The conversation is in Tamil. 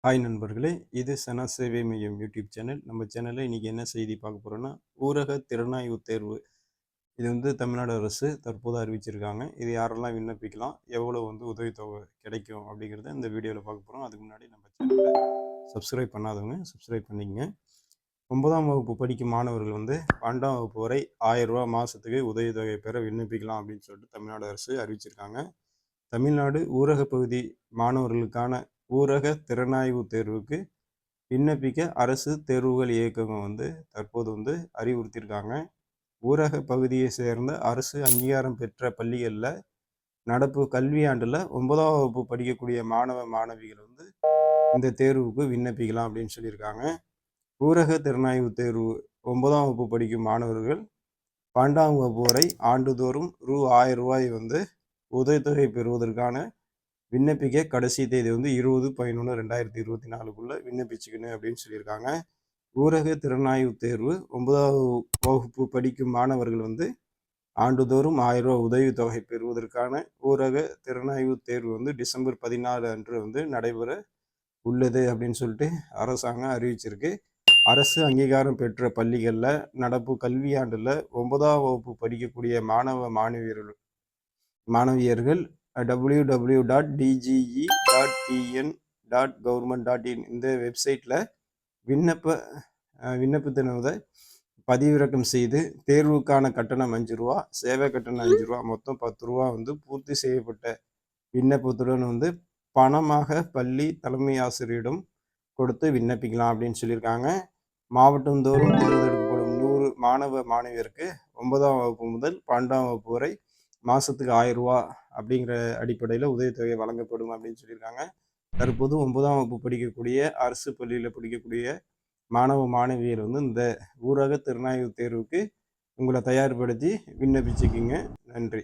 ஹாய் நண்பர்களே, இது சனா சேவை மையம் யூடியூப் சேனல். நம்ம சேனலில் இன்றைக்கி என்ன செய்தி பார்க்க போகிறோன்னா, ஊரக திறனாய்வு தேர்வு இது தமிழ்நாடு அரசு தற்போது அறிவிச்சிருக்காங்க. இது யாரெல்லாம் விண்ணப்பிக்கலாம், எவ்வளோ உதவித்தொகை கிடைக்கும் அப்படிங்கிறத இந்த வீடியோவில் பார்க்க போகிறோம். அதுக்கு முன்னாடி நம்ம சேனலை சப்ஸ்கிரைப் பண்ணாதவங்க சப்ஸ்கிரைப் பண்ணிக்கங்க. 9ஆம் வகுப்பு படிக்கும் மாணவர்கள் 12ஆம் வகுப்பு வரை 1000 ரூபா மாதத்துக்கு உதவித்தொகை பெற விண்ணப்பிக்கலாம் அப்படின்னு சொல்லிட்டு தமிழ்நாடு அரசு அறிவிச்சிருக்காங்க. தமிழ்நாடு ஊரக பகுதி மாணவர்களுக்கான ஊரக திறனாய்வு தேர்வுக்கு விண்ணப்பிக்க அரசு தேர்வுகள் இயக்ககம் தற்போது அறிவுறுத்தியிருக்காங்க. ஊரக பகுதியை சேர்ந்த அரசு அங்கீகாரம் பெற்ற பள்ளிகளில் நடப்பு கல்வியாண்டில் 9ஆம் வகுப்பு படிக்கக்கூடிய மாணவ மாணவிகள் இந்த தேர்வுக்கு விண்ணப்பிக்கலாம் அப்படின்னு சொல்லியிருக்காங்க. ஊரக திறனாய்வு தேர்வு 9ஆம் வகுப்பு படிக்கும் மாணவர்கள் 12ஆம் வகுப்பு வரை ஆண்டுதோறும் ரூ. 1000 ரூபாய் உதவித்தொகை பெறுவதற்கான விண்ணப்பிக்க கடைசி தேதி 20/11/2024 விண்ணப்பிச்சுக்கணும் அப்படின்னு சொல்லியிருக்காங்க. ஊரக திறனாய்வு தேர்வு 9ஆம் வகுப்பு படிக்கும் மாணவர்கள் ஆண்டுதோறும் 1000 ரூபாய் உதவித்தொகை பெறுவதற்கான ஊரக திறனாய்வு தேர்வு டிசம்பர் 14 அன்று நடைபெற உள்ளது அப்படின்னு சொல்லிட்டு அரசாங்கம் அறிவிச்சிருக்கு. அரசு அங்கீகாரம் பெற்ற பள்ளிகளில் நடப்பு கல்வியாண்டில் 9ஆம் வகுப்பு படிக்கக்கூடிய மாணவ மாணவியர்கள் www.dge.tn.government.in இந்த வெப்சைட்டில் விண்ணப்பத்தினதை பதிவிறக்கம் செய்து தேர்வுக்கான கட்டணம் 5 ரூபா, சேவை கட்டணம் 5 ரூபா, மொத்தம் 10 ரூபா பூர்த்தி செய்யப்பட்ட விண்ணப்பத்துடன் பணமாக பள்ளி தலைமை ஆசிரியரிடம் கொடுத்து விண்ணப்பிக்கலாம் அப்படின்னு சொல்லியிருக்காங்க. மாவட்டந்தோறும் தேர்ந்தெடுக்கப்படும் 100 மாணவ மாணவியருக்கு 9ஆம் வகுப்பு முதல் 12ஆம் வகுப்பு வரை மாதத்துக்கு 1000 ரூபா அப்படிங்கிற அடிப்படையில் உதவித்தொகை வழங்கப்படும் அப்படின்னு சொல்லியிருக்காங்க. தற்போது 9ஆம் வகுப்பு படிக்கக்கூடிய அரசு பள்ளியில் படிக்கக்கூடிய மாணவ மாணவியர் இந்த ஊரக திறனாய்வு தேர்வுக்கு உங்களை தயார்படுத்தி விண்ணப்பிச்சுக்கிங்க. நன்றி.